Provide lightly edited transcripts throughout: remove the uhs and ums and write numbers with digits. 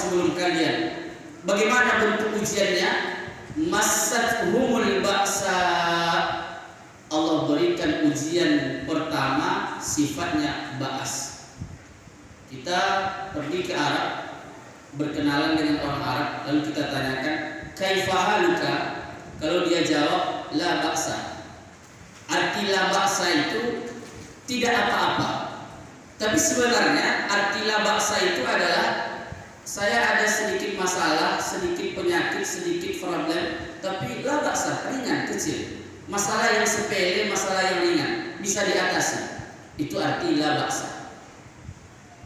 sebelum kalian. Bagaimana bentuk ujiannya? Massathumul ba'sa. Allah berikan ujian pertama sifatnya ba'as. Kita pergi ke Arab, berkenalan dengan orang Arab, lalu kita tanyakan, kaifa haluka? Kalau dia jawab la ba'sa. Arti la ba'sa itu tidak apa-apa. Tapi sebenarnya arti la ba'sa itu adalah saya ada sedikit masalah, sedikit penyakit, sedikit problem, tapi la ba'sa, ringan, kecil. Masalah yang sepele, masalah yang ringan, bisa diatasi. Itu arti la ba'sa.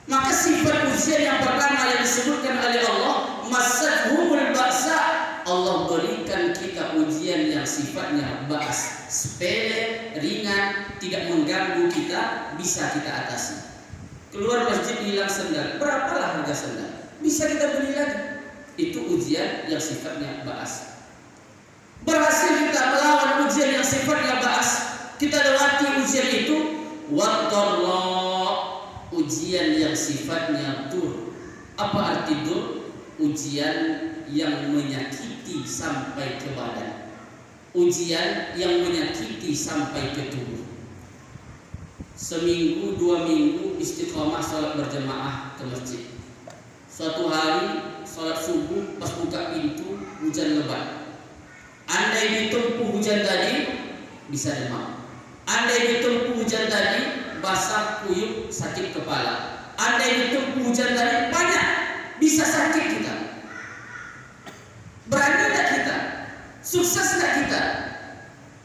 Maka sifat ujian yang pertama yang disebutkan oleh Allah, massathumul ba'sa, Allah berikan kita ujian yang sifatnya ba'as, sepele, ringan, tidak mengganggu kita, bisa kita atasi. Keluar masjid hilang sendal, berapalah harga sendal? Bisa kita beli lagi. Itu ujian yang sifatnya ba'as. Berhasil kita melawan ujian yang sifatnya ba'as, kita lewati ujian itu, wadharra, ujian yang sifatnya dur. Apa arti dur? Ujian yang menyakiti sampai ke badan, ujian yang menyakiti sampai ke tubuh. Seminggu, 2 minggu istiqomah sholat berjamaah ke masjid. Suatu hari sholat subuh pas buka pintu hujan lebat. Andai ditempuh hujan tadi bisa demam. Andai ditempuh hujan tadi basah kuyup sakit kepala. Andai ditempuh hujan tadi banyak bisa sakit kita. Berani tak kita? Sukses tak kita?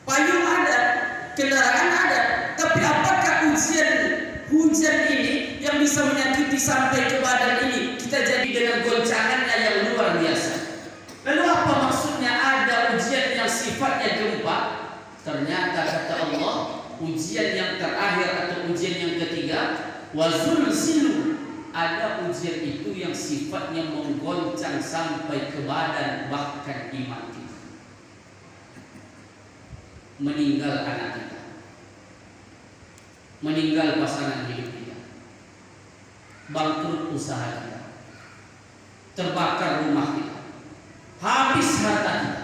Payung ada, kendaraan ada, tapi apakah hujan ini yang bisa menyakiti sampai ke badan ini kita jadi dengan goncangannya yang luar biasa? Lalu apa maksudnya ada ujian yang sifatnya gempa? Ternyata kata Allah, ujian yang terakhir atau ujian yang ketiga, wazulzilu, ada ujian itu yang sifatnya menggoncang sampai ke badan, bahkan iman kita. Meninggal anak kita, meninggal pasangan hidup kita, bangkrut usaha kita, terbakar rumah kita, habis harta kita.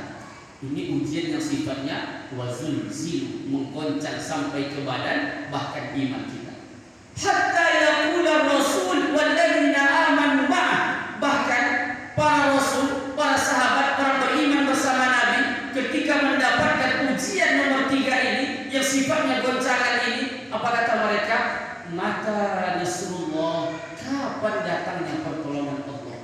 Ini ujian yang sifatnya wazulzilu, menggoncang sampai ke badan, bahkan iman kita. Hatta yaqula rasul walladzina amanu ma'ah, bahkan para rasul, para sahabat, para beriman bersama Nabi ketika mendapatkan ujian nomor 3 ini yang sifatnya goncangan ini, apa kata mereka? Mata nasrullah, kapan datangnya pertolongan Allah?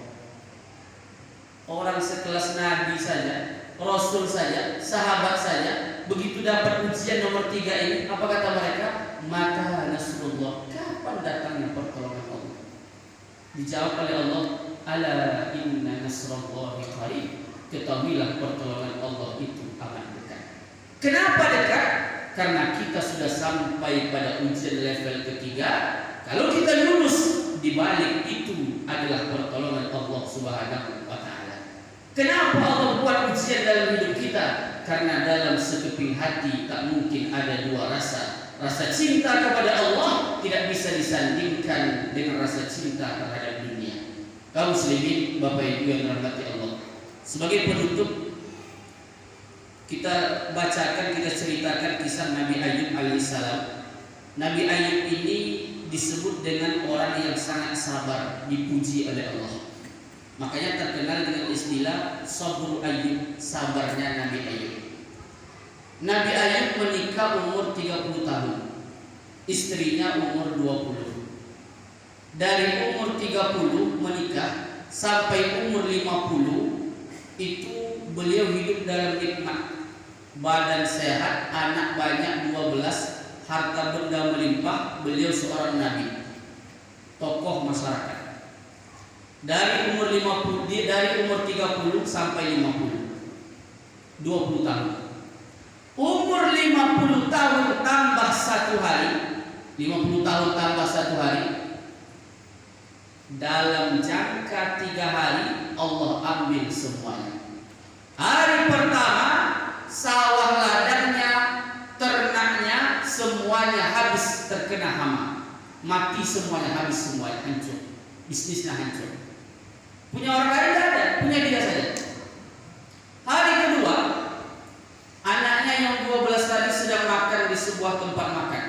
Orang sekelas Nabi saja, Rasul saja, sahabat saja, begitu dapat ujian nomor 3 ini, apa kata mereka? Mata nasrullah, kapan datangnya pertolongan Allah? Dijawab oleh Allah, ala inna nasrullahi qarib, ketahuilah pertolongan Allah itu amat dekat. Kenapa dekat? Karena kita sudah sampai pada ujian level ketiga. Kalau kita lulus, di balik itu adalah pertolongan Allah Subhanahu wa ta'ala. Kenapa Allah buat ujian dalam hidup kita? Karena dalam sekeping hati tak mungkin ada dua rasa. Rasa cinta kepada Allah tidak bisa disandingkan dengan rasa cinta terhadap dunia. Kaum muslimin, Bapak Ibu yang dirahmati Allah, sebagai penutup kita bacakan, kita ceritakan kisah Nabi Ayub alaihissalam. Nabi Ayub ini disebut dengan orang yang sangat sabar, dipuji oleh Allah. Makanya terkenal dengan istilah sabru Ayub, sabarnya Nabi Ayub. Nabi Ayub menikah umur 30 tahun, istrinya umur 20. Dari umur 30 menikah sampai umur 50 itu beliau hidup dalam nikmat. Badan sehat, anak banyak 12, harta benda melimpah. Beliau seorang nabi, tokoh masyarakat. Dari umur 50, dari umur 30 sampai 50, 20 tahun. Umur 50 tahun tambah 1 hari, 50 tahun tambah 1 hari, dalam jangka 3 hari Allah ambil semuanya. Hari pertama sawah ladangnya, ternaknya semuanya habis terkena hama, mati semuanya, habis semuanya, hancur, bisnisnya hancur. Punya orang lain tidak ada, punya dia saja. Hari kedua, anaknya yang 12 tadi sedang makan di sebuah tempat makan.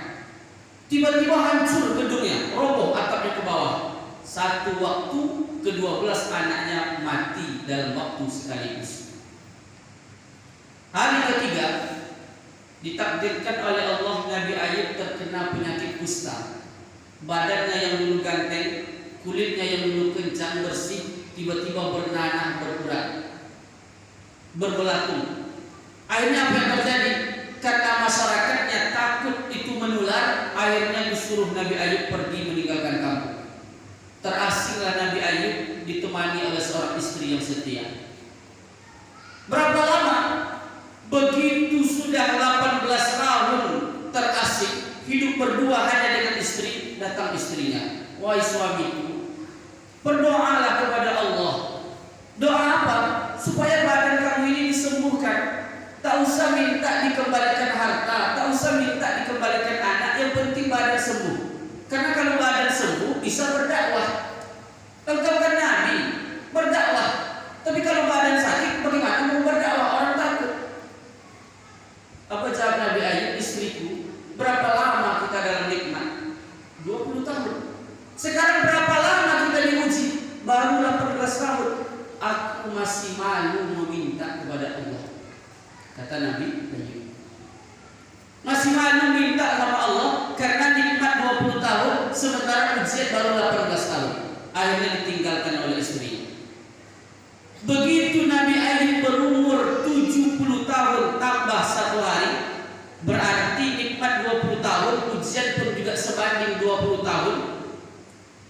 Tiba-tiba hancur gedungnya, roboh atapnya ke bawah. Satu waktu ke-12 anaknya mati dalam waktu sekaligus. Hari ketiga, ditakdirkan oleh Allah Nabi Ayub terkena penyakit kusta. Badannya yang dulu ganteng, kulitnya yang dulu kencang bersih, tiba-tiba bernanah berurat, berbelatung. Akhirnya apa yang terjadi? Karena masyarakatnya takut itu menular, akhirnya disuruh Nabi Ayub pergi meninggalkan kampung. Terasinglah Nabi Ayub ditemani oleh seorang istri yang setia. Berapa lama? Begitu sudah 18 tahun terasing, hidup berdua hanya dengan istri, datang istrinya. Wahai suamiku, berdoalah kepada Allah. Doa apa? Supaya badan kamu ini disembuhkan. Tak usah minta dikembalikan harta, tak usah minta dikembalikan anak, yang penting badan sembuh. Karena kalau badan sembuh bisa berdakwah. Engkau kan Nabi, berdakwah. Tapi kalau badan sakit, bagaimana mau berdakwah? Orang takut. Apa jawab Nabi Ayub? Istriku, berapa lama kita dalam nikmat? 20 tahun. Sekarang berapa lama kita diuji? Baru 18 tahun. Aku masih malu meminta kepada Allah. Kata Nabi Ayub, masih malu minta sama Allah karena nikmat 20 tahun, sementara ujian baru 18 tahun. Akhirnya ditinggalkan oleh istrinya. Begitu Nabi Ayub berumur 70 tahun tambah 1 hari, berarti nikmat 20 tahun, ujian pun juga sebanding 20 tahun.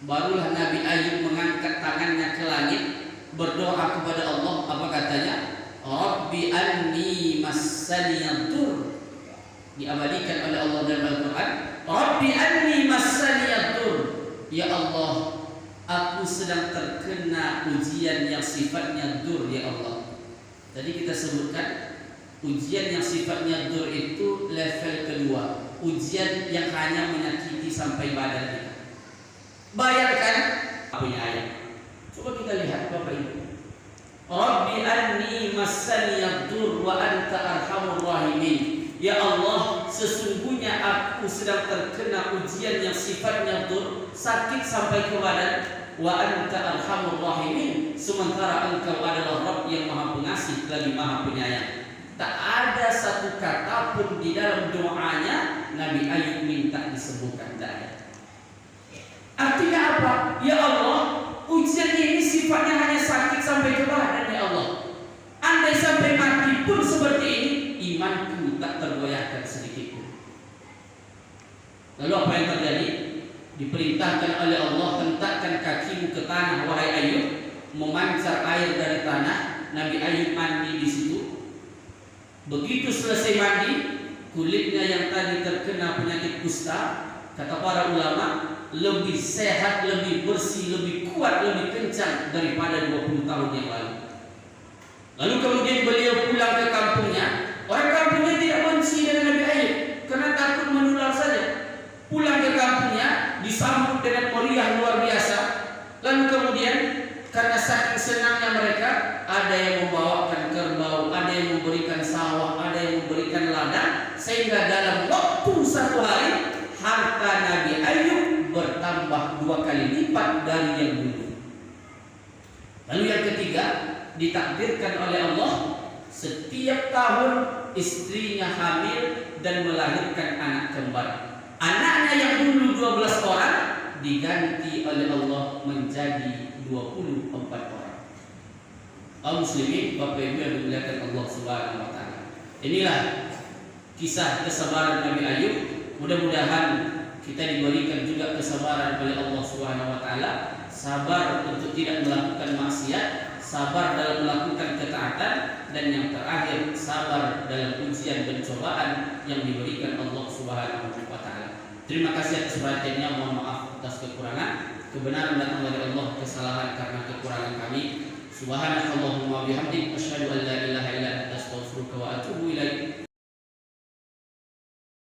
Barulah Nabi Ayub mengangkat tangannya ke langit, berdoa kepada Allah. Apa katanya? Rabbi anni massaniyadur. Diabadikan oleh Allah dalam Al-Quran. Rabbi anni massaniyadur. Ya Allah, aku sedang terkena ujian yang sifatnya dur, ya Allah. Tadi kita sebutkan ujian yang sifatnya dur itu level kedua, ujian yang hanya menyakiti sampai badan kita. Bayangkan punya ayat. Coba kita lihat Bapak Ibu. Rabbi anni massaniyad dur wa anta arhamur rahimin. Ya Allah, sesungguhnya aku sedang terkena ujian yang sifatnya dur, sakit sampai ke badan. Wa anta arhamur rahimin, sementara engkau adalah Rabb yang maha pengasih lagi maha penyayang. Tak ada satu kata pun di dalam doanya Nabi Ayub minta disembuhkan. Tak ada. Artinya apa? Ya Allah, ujian ini sifatnya hanya sakit sampai ke badan, ya Allah. Andai sampai mati pun seperti ini, imanku tak tergoyahkan sedikit pun. Lalu apa yang terjadi? Diperintahkan oleh Allah, hentakkan kakimu ke tanah wahai Ayub, memancar air dari tanah. Nabi Ayub mandi di situ. Begitu selesai mandi, kulitnya yang tadi terkena penyakit kusta, kata para ulama, lebih sehat, lebih bersih, lebih kuat, lebih kencang daripada 20 tahun yang lalu. Lalu kemudian beliau pulang ke kampungnya. Orang kampungnya tidak benci dengan Nabi Ayub karena takut menular saja. Pulang ke kampungnya disambut dengan meriah luar biasa. Lalu kemudian karena saking senangnya mereka, ada yang membawakan kerbau, ada yang memberikan sawah, ada yang memberikan ladang, sehingga dalam waktu 1 hari harta Nabi Ayub bertambah 2 kali lipat dari yang dulu. Lalu yang ketiga, ditakdirkan oleh Allah setiap tahun istrinya hamil dan melahirkan anak kembar. Anaknya yang dulu 12 orang diganti oleh Allah menjadi 24 orang. Kaum muslimin, Bapak Ibu yang dimuliakan Allah Subhanahu wa taala. Inilah kisah kesabaran Nabi Ayub. Mudah-mudahan kita diberikan juga kesabaran oleh Allah Subhanahu wa taala, sabar untuk tidak melakukan maksiat, sabar dalam melakukan ketaatan, dan yang terakhir sabar dalam ujian dan cobaan yang diberikan Allah Subhanahu wa taala. Terima kasih atas perhatiannya, mohon maaf atas kekurangan. Kebenaran datang dari Allah, kesalahan karena kekurangan kami. Subhanakallahumma wa bihamdik, asyhadu an la ilaha illa anta, astaghfiruka wa atubu ilaik.